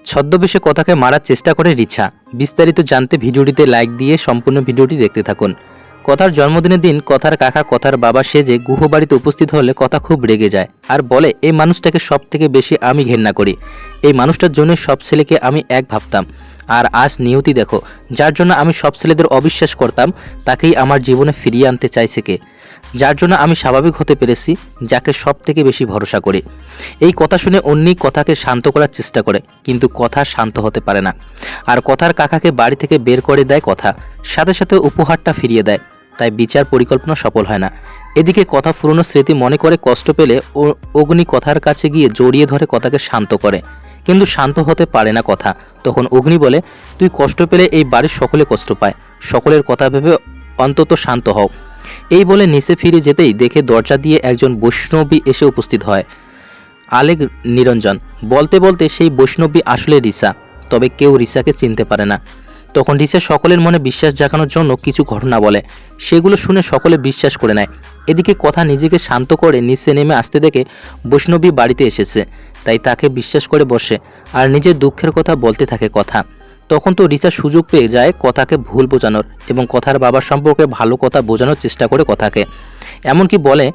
ছদ্মবেশে কথাকে মারার চেষ্টা করে রিছা। বিস্তারিত জানতে ভিডিওটিতে লাইক দিয়ে সম্পূর্ণ ভিডিওটি দেখতে থাকুন। কথার জন্মদিনের দিন কথার কাকা কথার বাবা সেজে গুহবাড়িতে উপস্থিত হলে কথা খুব রেগে যায় আর বলে, এই মানুষটাকে সব থেকে বেশি আমি ঘেন্না করি। এই মানুষটার জন্য সব ছেলেকে আমি এক ভাবতাম, আর আজ নিয়তি দেখো, যার জন্য আমি সব ছেলেদের অবিশ্বাস করতাম তাকেই আমার জীবনে ফিরিয়ে আনতে চাইছে কে। যার জন্য আমি স্বাভাবিক হতে পেরেছি, যাকে সব থেকে বেশি ভরসা করি। এই কথা শুনে অন্যই কথাকে শান্ত করার চেষ্টা করে, কিন্তু কথা শান্ত হতে পারে না। আর কথার কাকাকে বাড়ি থেকে বের করে দেয় কথা, সাথে সাথে উপহারটা ফিরিয়ে দেয়। তাই বিচার পরিকল্পনা সফল হয় না। এদিকে কথা পুরনো স্মৃতি মনে করে কষ্ট পেলে অগ্নি কথার কাছে গিয়ে জড়িয়ে ধরে কথাকে শান্ত করে, কিন্তু শান্ত হতে পারে না কথা। তখন অগ্নি বলে, তুই কষ্ট পেলে এই বাড়ির সকলে কষ্ট পায়, সকলের কথা ভেবে অন্তত শান্ত হও। এই বলে নিচে ফিরে যেতেই দেখে দরজা দিয়ে একজন বৈষ্ণবী এসে উপস্থিত হয়, আলেক নিরঞ্জন। বলতে বলতে সেই বৈষ্ণবী আসলে রিসা, তবে কেউ রিসাকে চিনতে পারে না। তখন রিসা সকলের মনে বিশ্বাস জাগানোর জন্য কিছু ঘটনা বলে, সেগুলো শুনে সকলে বিশ্বাস করে নেয়। এদিকে কথা নিজেকে শান্ত করে নিচে নেমে আসতে দেখে বৈষ্ণবী বাড়িতে এসেছে, তাই তাকে বিশ্বাস করে বসে আর নিজের দুঃখের কথা বলতে থাকে কথা। তখন তো রিসা সুযোগ পেয়ে যায় কথাকে ভুল বোঝানোর এবং কথার বাবার সম্পর্কে ভালো কথা বোঝানোর চেষ্টা করে কথাকে। এমনকি বলে,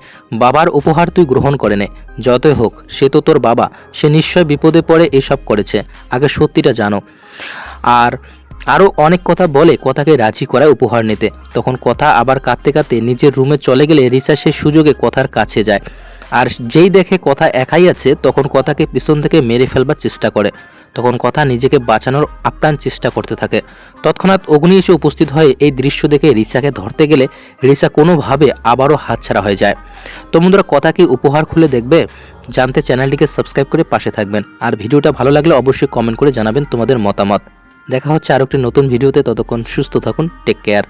বাবার উপহার তুই গ্রহণ করে নে, যতই হোক সে তো তোর বাবা, সে নিশ্চয় বিপদে পড়ে এসব করেছে, আগে সত্যিটা জানো। আরও অনেক কথা বলে কথাকে রাজি করায় উপহার নিতে। তখন কথা আবার কাঁদতে কাঁদতে নিজের রুমে চলে গেলে রিসা সে সুযোগে কথার কাছে যায়, আর যেই দেখে কথা একাই আছে তখন কথাকে পিছন থেকে মেরে ফেলবার চেষ্টা করে। তখন কথা নিজেকে বাঁচানোর আপ্রাণ চেষ্টা করতে থাকে। তৎক্ষণাৎ অগ্নি এসে উপস্থিত হয়ে এই দৃশ্য দেখে রিসাকে ধরতে গেলে রিসা কোনোভাবে আবারও হাতছাড়া হয়ে যায়। তো বন্ধুরা, কথা কি উপহার খুলে দেখবে? জানতে চ্যানেলটিকে সাবস্ক্রাইব করে পাশে থাকবেন, আর ভিডিওটা ভালো লাগলে অবশ্যই কমেন্ট করে জানাবেন তোমাদের মতামত। দেখা হচ্ছে আরও একটি নতুন ভিডিওতে, ততক্ষণ সুস্থ থাকুন, টেক কেয়ার।